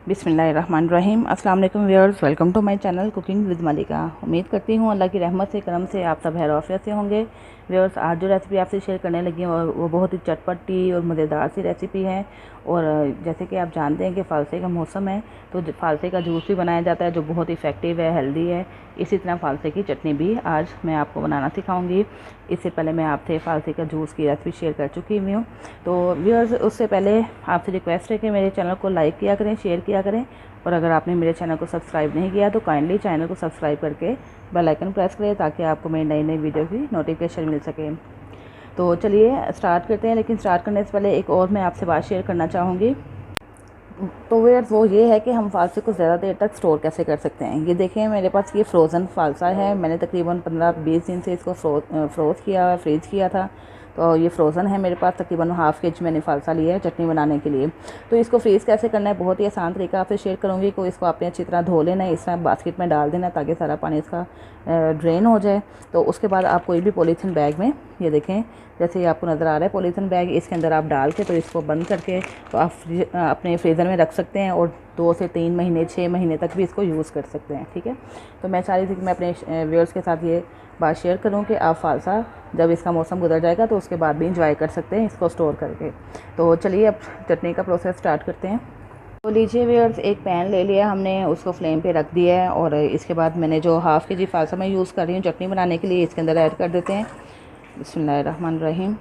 बिस्मिल्लाहिर्रहमानिर्रहीम। अस्सलाम वालेकुम viewers, welcome to my channel cooking with Malika. उम्मीद करती हूँ अल्लाह की रहमत से करम से आप सब खैर आफियत से होंगे। व्यूअर्स, आज जो रेसिपी आपसे शेयर करने लगी हूँ वो बहुत ही चटपटी और मज़ेदार सी रेसिपी है। और जैसे कि आप जानते हैं कि फ़ालसे का मौसम है, तो फ़ालसे का जूस भी बनाया जाता है जो बहुत इफ़ेक्टिव है, हेल्दी है। इसी तरह फ़ालसे की चटनी भी आज मैं आपको बनाना सिखाऊंगी। इससे पहले मैं आपसे फ़ालसे का जूस की रेसिपी शेयर कर चुकी हुई हूँ। तो व्यूअर्स, उससे पहले आपसे रिक्वेस्ट है कि मेरे चैनल को लाइक किया करें, शेयर किया करें, और अगर आपने मेरे चैनल को सब्सक्राइब नहीं किया तो काइंडली चैनल को सब्सक्राइब करके बेल आइकन प्रेस करें ताकि आपको मेरी नई नई वीडियो की नोटिफिकेशन मिल सके। तो चलिए स्टार्ट करते हैं। लेकिन स्टार्ट करने से पहले एक और मैं आपसे बात शेयर करना चाहूँगी। तो वो ये है कि हम फ़ालसे को ज़्यादा देर तक स्टोर कैसे कर सकते हैं। ये देखें, मेरे पास ये फ्रोज़न फ़ालसा है। मैंने तकरीबन 15-20 दिन से इसको फ्रोज़ किया, फ्रीज़ किया था। तो ये फ्रोज़न है मेरे पास। तकरीबन हाफ़ केजी मैंने फ़ालसा लिया है चटनी बनाने के लिए। तो इसको फ्रीज़ कैसे करना है, बहुत ही आसान तरीका आपसे शेयर करूँगी। को इसको आपने अच्छी तरह धो लेना है, इस तरह बास्केट में डाल देना ताकि सारा पानी इसका ड्रेन हो जाए। तो उसके बाद आप कोई भी पॉलीथीन बैग में, ये देखें जैसे ये आपको नज़र आ रहा है पॉलीथीन बैग, इसके अंदर आप डाल के तो इसको बंद करके तो आप अपने फ्रीज़र में रख सकते हैं और 2 से 3 महीने 6 महीने तक भी इसको यूज़ कर सकते हैं। ठीक है, तो मैं चाह रही थी कि मैं अपने व्यूअर्स के साथ ये बात शेयर करूं कि आप फ़ालसा जब इसका मौसम गुजर जाएगा तो उसके बाद भी इंजॉय कर सकते हैं इसको स्टोर करके। तो चलिए अब चटनी का प्रोसेस स्टार्ट करते हैं। तो लीजिए व्यूअर्स, एक पैन ले लिया हमने, उसको फ्लेम पे रख दिया है और इसके बाद मैंने जो हाफ़ केजी फ़ालसा मैं यूज़ कर रही हूँ चटनी बनाने के लिए, इसके अंदर ऐड कर देते हैं। बिस्मिल्लाहिर्रहमानिर्रहीम।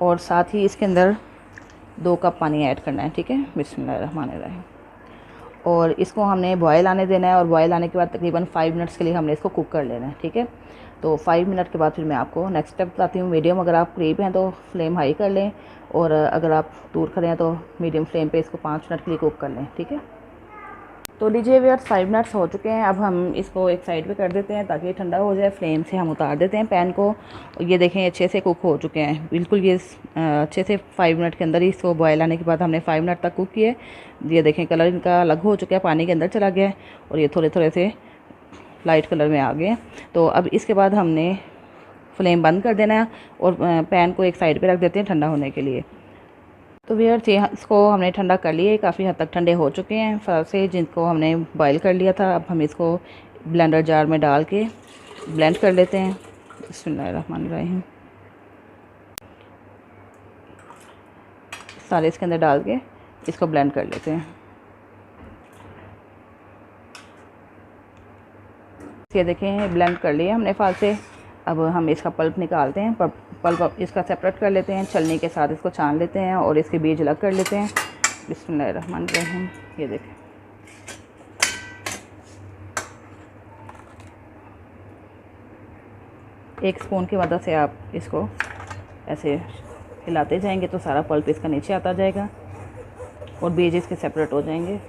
और साथ ही इसके अंदर 2 कप पानी ऐड करना है। ठीक है, बिस्मिल्लाहिर्रहमानिर्रहीम। और इसको हमने बॉयल आने देना है और बॉयल आने के बाद तकरीबन 5 मिनट्स के लिए हमने इसको कुक कर लेना है। ठीक है, तो 5 मिनट के बाद फिर मैं आपको नेक्स्ट स्टेप बताती हूँ। मीडियम अगर आप करीब हैं तो फ्लेम हाई कर लें, और अगर आप दूर खड़े हैं तो मीडियम फ्लेम पे इसको 5 मिनट के लिए कुक कर लें। ठीक है, तो लीजिए व्यूअर्स, 5 मिनट्स हो चुके हैं। अब हम इसको एक साइड पे कर देते हैं ताकि ठंडा हो जाए। फ्लेम से हम उतार देते हैं पैन को। ये देखें अच्छे से कुक हो चुके हैं बिल्कुल। ये अच्छे से 5 मिनट के अंदर ही इसको बॉयल आने के बाद हमने 5 मिनट तक कुक किए। ये देखें कलर इनका अलग हो चुका है, पानी के अंदर चला गया है और ये थोड़े थोड़े से लाइट कलर में आ गए। तो अब इसके बाद हमने फ्लेम बंद कर देना है और पैन को एक साइड पर रख देते हैं ठंडा होने के लिए। तो व्यूअर्स, इसको हमने ठंडा कर लिया है, काफ़ी हद तक ठंडे हो चुके हैं फ़ालसे जिनको हमने बॉईल कर लिया था। अब हम इसको ब्लेंडर जार में डाल के ब्लेंड कर लेते हैं। बिस्मिल्लाहिर्रहमानिर्रहीम। सारे इसके अंदर डाल के इसको ब्लेंड कर लेते हैं। ये देखें ब्लेंड कर लिया हमने फ़ालसे। अब हम इसका पल्प निकालते हैं। पल्प इसका सेपरेट कर लेते हैं, छलनी के साथ इसको छान लेते हैं और इसके बीज अलग कर लेते हैं। बिस्मिल्लाहिर्रहमानिर्रहीम। ये देखें, एक स्पून की मदद से आप इसको ऐसे हिलाते जाएंगे तो सारा पल्प इसका नीचे आता जाएगा और बीज इसके सेपरेट हो जाएंगे।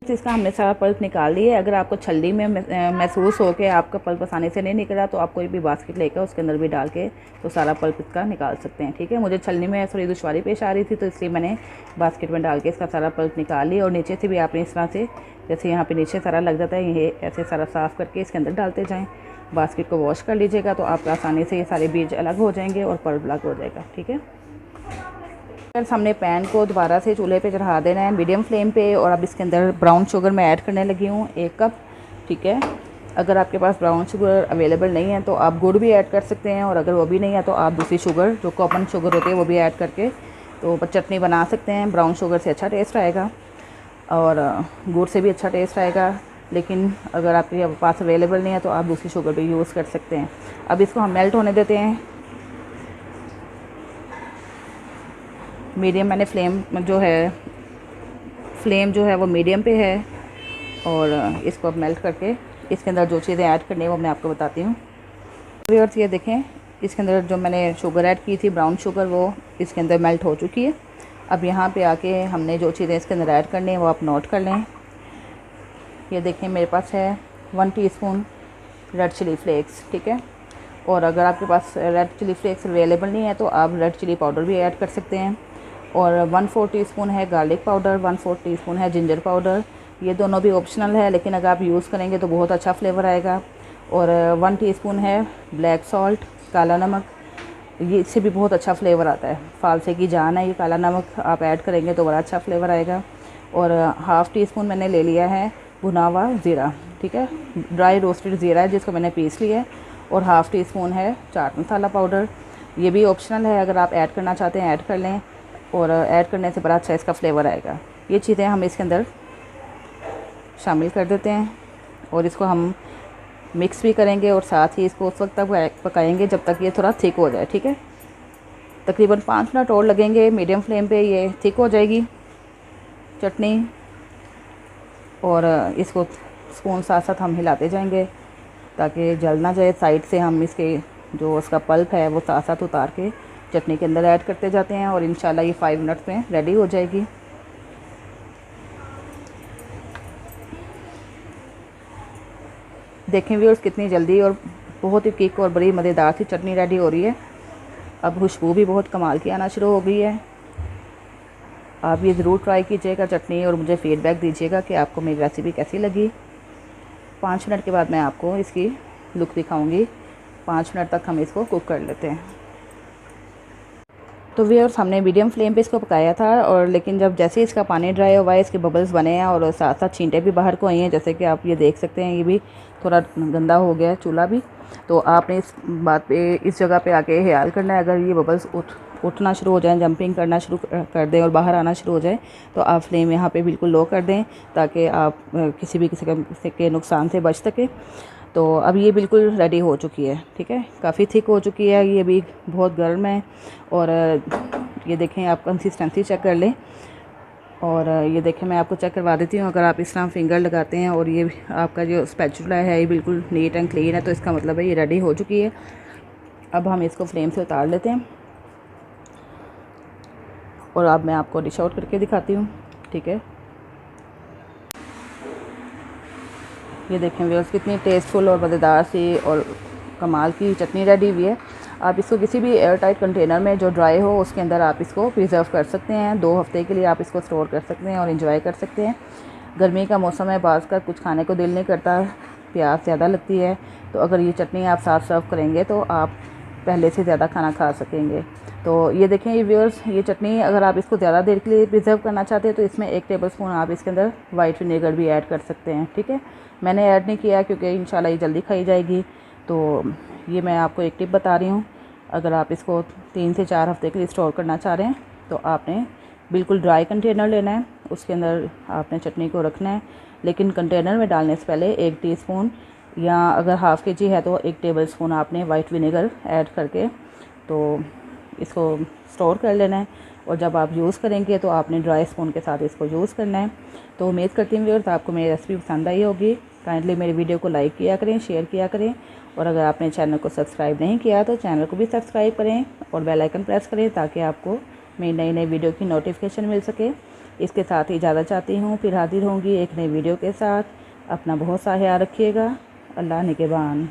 इसका हमने सारा पल्प निकाल लिया है। अगर आपको छल्ली में महसूस हो कि आपका पल्प आसानी से नहीं निकला तो आप कोई भी बास्केट लेकर उसके अंदर भी डाल के तो सारा पल्प इसका निकाल सकते हैं। ठीक है, मुझे छलनी में थोड़ी दुश्वारी पेश आ रही थी तो इसलिए मैंने बास्केट में डाल के इसका सारा पल्प निकाल लिया। और नीचे से भी आपने इस तरह से, जैसे यहाँ पे नीचे सारा लग जाता है, ये ऐसे सारा साफ़ करके इसके अंदर डालते जाएँ। बास्केट को वॉश कर लीजिएगा तो आपका आसानी से ये सारे बीज अलग हो जाएंगे और पल्प अलग हो जाएगा। ठीक है, हमने पैन को दोबारा से चूल्हे पे चढ़ा देना है मीडियम फ्लेम पे। और अब इसके अंदर ब्राउन शुगर मैं ऐड करने लगी हूँ 1 कप। ठीक है, अगर आपके पास ब्राउन शुगर अवेलेबल नहीं है तो आप गुड़ भी ऐड कर सकते हैं, और अगर वो भी नहीं है तो आप दूसरी शुगर जो कॉमन शुगर होती है वो भी ऐड करके तो चटनी बना सकते हैं। ब्राउन शुगर से अच्छा टेस्ट आएगा और गुड़ से भी अच्छा टेस्ट आएगा, लेकिन अगर आपके पास अवेलेबल नहीं है तो आप दूसरी शुगर भी यूज़ कर सकते हैं। अब इसको हम मेल्ट होने देते हैं। मीडियम मैंने फ्लेम जो है वो मीडियम पे है। और इसको अब मेल्ट करके इसके अंदर जो चीज़ें ऐड करनी है वो मैं आपको बताती हूँ। व्यूअर्स, ये देखें इसके अंदर जो मैंने शुगर ऐड की थी ब्राउन शुगर, वो इसके अंदर मेल्ट हो चुकी है। अब यहाँ पे आके हमने जो चीज़ें इसके अंदर ऐड करनी है वो आप नोट कर लें। ये देखें मेरे पास है 1 टीस्पून रेड चिली फ्लेक्स। ठीक है, और अगर आपके पास रेड चिली फ्लेक्स अवेलेबल नहीं है तो आप रेड चिली पाउडर भी ऐड कर सकते हैं। और 1/4 टीस्पून है गार्लिक पाउडर, 1/4 टीस्पून है जिंजर पाउडर। ये दोनों भी ऑप्शनल है, लेकिन अगर आप यूज़ करेंगे तो बहुत अच्छा फ्लेवर आएगा। और 1 टीस्पून है ब्लैक सॉल्ट, काला नमक। ये इससे भी बहुत अच्छा फ्लेवर आता है। फालसे की जान है, ये काला नमक आप ऐड करेंगे तो बड़ा अच्छा फ्लेवर आएगा। और हाफ़ टी स्पून मैंने ले लिया है भुना हुआ ज़ीरा, ठीक है, ड्राई रोस्टेड ज़ीरा है जिसको मैंने पीस लिया है। और हाफ़ टी स्पून है चाट मसाला पाउडर, ये भी ऑप्शनल है, अगर आप ऐड करना चाहते हैं ऐड कर लें, और ऐड करने से बड़ा अच्छा इसका फ्लेवर आएगा। ये चीज़ें हम इसके अंदर शामिल कर देते हैं और इसको हम मिक्स भी करेंगे और साथ ही इसको उस वक्त तक पकाएंगे जब तक ये थोड़ा थिक हो जाए, ठीक है। तकरीबन 5 मिनट और लगेंगे, मीडियम फ्लेम पे ये थिक हो जाएगी चटनी। और इसको स्पून साथ साथ हम हिलाते जाएंगे ताकि जल ना जाए। साइड से हम इसके जो उसका पल्प है वो साथ साथ उतार के चटनी के अंदर ऐड करते जाते हैं और इंशाल्लाह ये 5 मिनट में रेडी हो जाएगी। देखें व्यूअर्स कितनी जल्दी और बहुत ही क्विक और बड़ी मज़ेदार सी चटनी रेडी हो रही है। अब खुशबू भी बहुत कमाल की आना शुरू हो गई है। आप ये ज़रूर ट्राई कीजिएगा चटनी और मुझे फ़ीडबैक दीजिएगा कि आपको मेरी रेसिपी कैसी लगी। 5 मिनट के बाद मैं आपको इसकी लुक दिखाऊंगी। 5 मिनट तक हम इसको कुक कर लेते हैं। तो व्यूअर्स हमने मीडियम फ्लेम पे इसको पकाया था, और लेकिन जब जैसे ही इसका पानी ड्राई हुआ है इसके बबल्स बने हैं और साथ साथ छींटे भी बाहर को आई हैं, जैसे कि आप ये देख सकते हैं। ये भी थोड़ा गंदा हो गया है चूल्हा भी। तो आपने इस बात पे इस जगह पे आके ख्याल करना है, अगर ये बबल्स उठना शुरू हो जाएं, जंपिंग करना शुरू कर दें और बाहर आना शुरू हो जाए तो आप फ्लेम यहाँ पे बिल्कुल लो कर दें ताकि आप किसी के नुकसान से बच सकें। तो अब ये बिल्कुल रेडी हो चुकी है, ठीक है, काफ़ी थिक हो चुकी है, ये भी बहुत गर्म है। और ये देखें, आप कंसिस्टेंसी चेक कर लें। और ये देखें, मैं आपको चेक करवा देती हूँ। अगर आप इस तरह फिंगर लगाते हैं और ये आपका जो स्पैचुला है ये बिल्कुल नीट एंड क्लीन है तो इसका मतलब है ये रेडी हो चुकी है। अब हम इसको फ्लेम से उतार लेते हैं और अब मैं आपको डिश आउट करके दिखाती हूँ, ठीक है। ये देखें व्यूअर्स कितनी टेस्टफुल और मज़ेदार सी और कमाल की चटनी रेडी हुई है। आप इसको किसी भी एयर टाइट कंटेनर में जो ड्राई हो उसके अंदर आप इसको प्रिजर्व कर सकते हैं। 2 हफ्ते के लिए आप इसको स्टोर कर सकते हैं और एंजॉय कर सकते हैं। गर्मी का मौसम है, बाज़ का कुछ खाने को दिल नहीं करता, प्यास ज़्यादा लगती है, तो अगर ये चटनी आप साथ सर्व करेंगे तो आप पहले से ज़्यादा खाना खा सकेंगे। तो ये देखें ये व्यूअर्स, ये चटनी अगर आप इसको ज़्यादा देर के लिए प्रिजर्व करना चाहते हैं तो इसमें 1 टेबलस्पून आप इसके अंदर वाइट विनेगर भी ऐड कर सकते हैं, ठीक है। मैंने ऐड नहीं किया क्योंकि इंशाल्लाह ये जल्दी खाई जाएगी। तो ये मैं आपको एक टिप बता रही हूँ, अगर आप इसको 3 से 4 हफ्ते के लिए स्टोर करना चाह रहे हैं तो आपने बिल्कुल ड्राई कंटेनर लेना है, उसके अंदर आपने चटनी को रखना है, लेकिन कंटेनर में डालने से पहले 1 टीस्पून या अगर हाफ़ केजी है तो 1 टेबलस्पून आपने वाइट विनेगर ऐड करके तो इसको स्टोर कर लेना है। और जब आप यूज़ करेंगे तो आपने ड्राई स्पून के साथ इसको यूज़ करना है। तो उम्मीद करती हूँ व्यूअर्स आपको मेरी रेसिपी पसंद आई होगी। काइंडली मेरी वीडियो को लाइक किया करें, शेयर किया करें, और अगर आपने चैनल को सब्सक्राइब नहीं किया तो चैनल को भी सब्सक्राइब करें और बेल आइकन प्रेस करें ताकि आपको मेरी नई नई वीडियो की नोटिफिकेशन मिल सके। इसके साथ ही इजाज़त चाहती हूँ, फिर हाजिर होंगी एक नई वीडियो के साथ। अपना बहुत सा ख्याल रखिएगा। अल्लाह निगहबान।